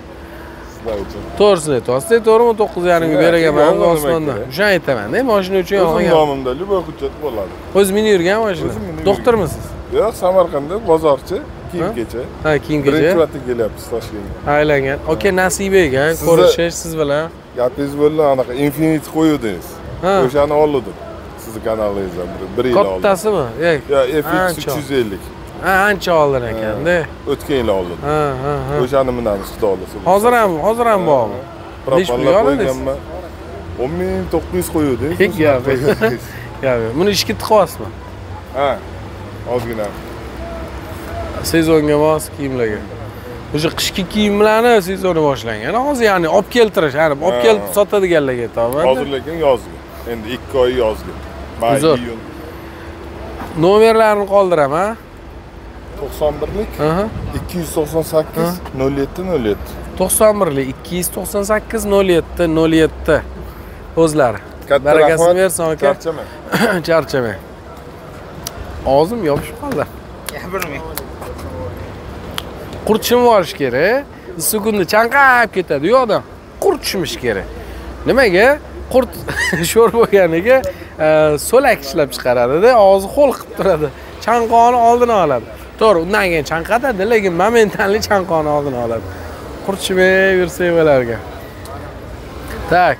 To'g'risini aytyapsiz, to'g'rimi? 9,5 ga beraman osmondan. O'sha aytaman-da, mashina uchun olgan.
O'zim nomimda любой hujjat bo'ladi.
O'z minib yurgan mashina. Doktormisiz?
Yo'q, Samarqandda bozorchi, kiyim-kecha.
Ha, kiyim-kecha.
Birinchi marta kelyapsiz Toshkentga.
Aylangan. Aka, nasib ekan, ko'rishish siz bilan.
Gapingiz bo'ldi, anaqa Infinity qo'yuvdingiz. O'shani oldim. Sizni kanalingizdan 1 yil oldin.
Kattasimi?
Yo'q, FX 350.
Ha, ancha oldin ekan-da.
O'tgan yil oldim.
Ha.
O'shani minamiz, xudo xolasa.
Hozir ham bormi? Necha pulga oldingiz?
10,900 qo'yuvdingiz.
Gap. Buni ishga tiqyapsizmi?
Ha. Ozgina.
Sezonga mos kiyimlarga. O'sha qishki kiyimlarni sezoni boshlangan. Hozir ya'ni olib keltirish, olib kelib sotadiganlarga aytaman.
Hozir lekin yozgi. Endi 2 oy yozgi. May, iyun.
Nomerlarini qoldiraman.
91lik 298 07
91lik 298 07 o'zlari. Barakasini bersin aka. Charchamang. Og'zim yopishib qoldi.
Gapirmang.
Qurt shimvorish kerak. Sekunda chanqab ketadi u odam. Qurt shimish kerak. Nimaga? Qurt sho'r bo'lganiga so'lak ishlab chiqaradi-da, og'zi ho'l qilib turadi. Chanqoni oldini oladi. To'g'ri, undan keyin chanqatadi, lekin momentalli chanqoni oldini oladi. Qurt shimib yursak bo'larga. Tak.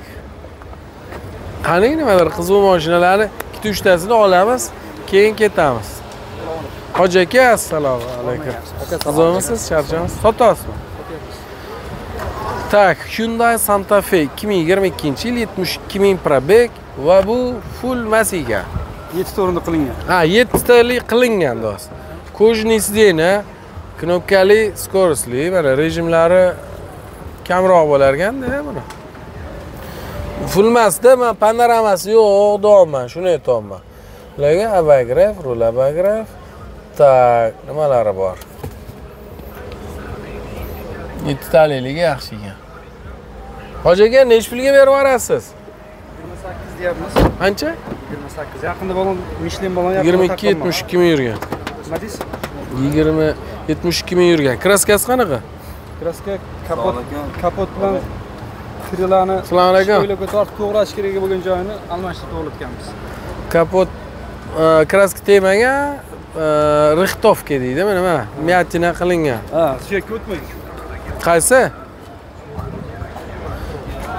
Qani nimadir qiziq mashinalarni 2-3 tasini olamiz, keyin ketamiz. Hoji aka, assalomu alaykum. Qizimisiz, charchamisiz? Sotasizmi? Tak, Hyundai Santa Fe 2022-yil 72 ming probeg va bu full Masiga.
7 ta o'rinda qilingan.
Ha, 7 talik qilingan do'st. Kojniy sidyeniya, knopkali, skorostli, mana rejimlari kamroq bo'lar ekanda buni. Full emasda, men panoramasi yo'q deyapman, shuni aytyapman. Lekin abograf, rul abograf. Tak, nimalari bor? 7 talikligi yaxshi ekan. Hoji aka, nech pulga berib yuborasiz?
28 deyapmiz.
Qancha?
28. Yaqinda bo'lgan Michelin bo'lgan
22-72 ming yurgan.
Nima deysiz?
20-72 ming yurgan. Kraskasi qanaqa?
Kraska kapot bilan krilarni o'ylab tortib to'g'rash kerak bo'lgan joyini almashtirib to'g'ritganmiz.
Kapot kraska tegmagan, rixtovka deydi, nima? Miyatina qilingan.
Ha, suyakka o'tmaydi.
Qaysi?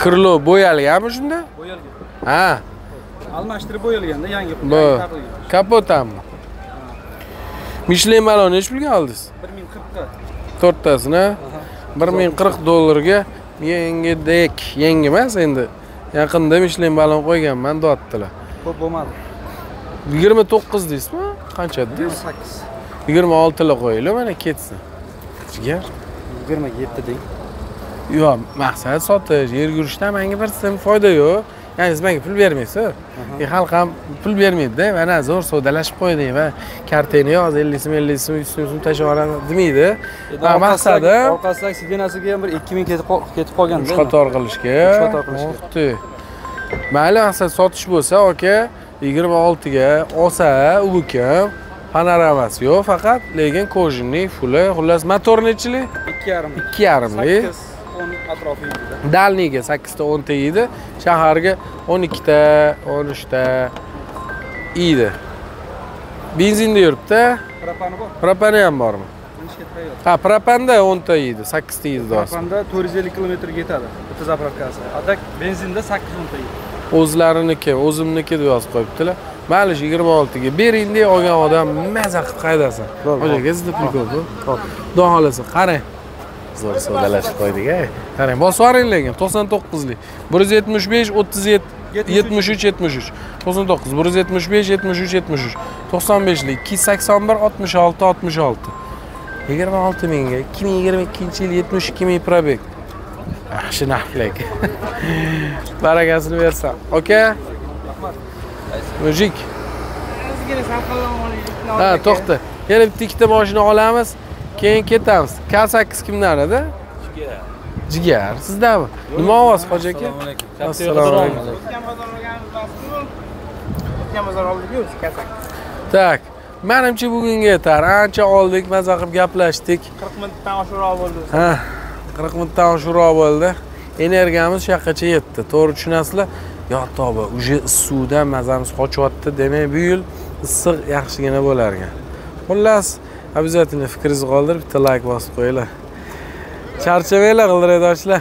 Krilo bo'yalganmi shunda?
Bo'yalgan.
Ha.
Almashtirib bo'yalganda yangi
Bu kapotami? Michelin balon nech pulga oldingiz?
1040 ta.
4 tasini $1040 yangi emas endi. Yaqinda Michelin balon qo'yganman, dotdilar.
Ko'p bo'lmadi.
29 deysizmi? Qancha dedingiz? 26 la qo'yinglar, mana ketsin. Jigar.
27 deng.
Yo'q, maqsad sotish, yer yurishdan menga bir so'm foyda yo'q. Ya'ni siz menga pul bermaysiz. Xalq ham pul bermaydi-da. Mana zo'r savdalashib qo'ydik va kartani yoz 50 so'm, 50 so'm, 100 so'm tashlab olamiz demaydi. Maqsadi
orqasidan sidenasiga ham bir 2000 ketib qolganda.
Qator qilishga.
Qator qilishga.
Mayli, maqsad sotish bo'lsa, aka 26 ga olsa, u kim panoramasi yo'q, faqat lekin kojinning fuli, xullas motor nechili?
2,5.
2,5.
10 atrofi yeydi.
Dalniga 8 ta 10 ta yeydi, shaharga 12 ta, 13 ta yeydi. Benzinda yuribdi.
Propani bor.
Propani ham bormi? Ha, propanda 10 ta yeydi, 8 ta yeydi do'st.
Propanda 450 kilometrga yetadi. Bitta zapravkasi. Adak benzinda 8-10 ta yeydi.
O'zlariniki, o'zimniki deb yozib qo'yibdilar. Mayli 26 ga bering deb olgan odam maza qilib qaydasin. O'shaga sizda pul ko'p. Xudo xolasa, qarang. Zo'r savdalashib qo'ydik-a. Qarang, bosib yuboring lekin 99 lik. 175 37 73 73 99 175 73 73 95 lik 281 66 66 26 mingga 2022-yil 72 ming probek. Yaxshi narxlik. Barakasini bersam. Aka. Mujik. Ha, to'xta. Yana bitta ikkita mashina olamiz, keyin ketamiz. K8 kimdan edi? Jigar. Sizdami? Nima ovoz, hoji aka? Assalomu alaykum.
O'tgan bozor oldik-ku, K8.
Tak. Menimcha bugunga yetar. Ancha oldik, maza qilib gaplashdik.
40 minutdan oshiqroq bo'ldi.
Ha, 40 minutdan oshiqroq bo'ldi. Energiyamiz shu yoqqacha yetdi. To'g'ri tushunasizlar? Yo to'g'ri, uje suvdan mazamiz qochyapti. Demak, bu yil issiq yaxshigina bo'lar ekan. Xullas, обязательно fikringizni qoldirib, bitta like bosib qo'yinglar. Charchamanglar, g'ildirakdoshlar.